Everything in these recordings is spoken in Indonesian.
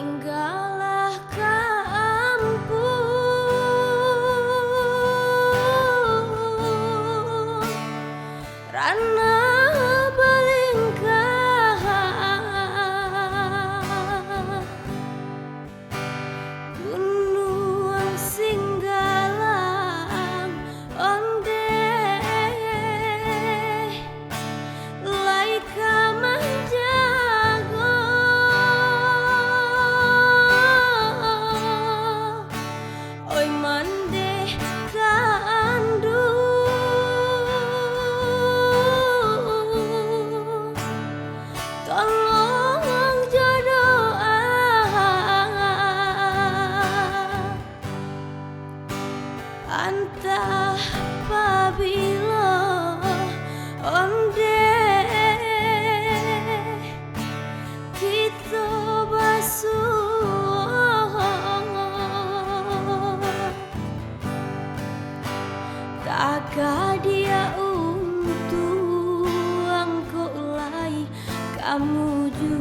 Tinggallah kampung Rana Balingkah Gunung Singgalang Onde Laika Manjago Oi mande kandu Tolong jodoh Antah pabilo onde kita basuh Taka dia untuk angkau lai kamu ju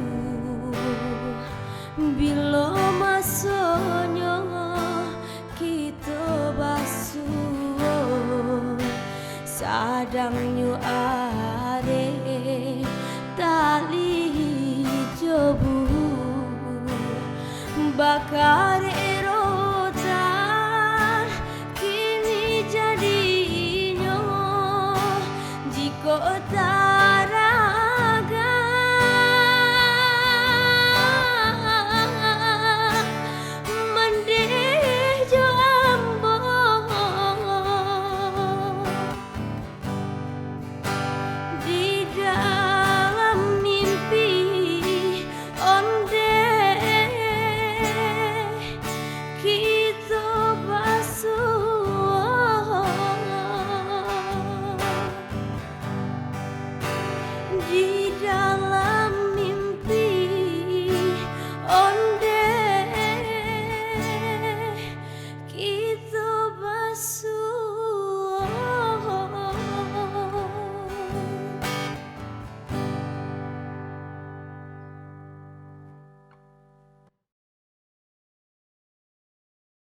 Bilo masonyo kita basuh Sadangnya are tali jobu Bakar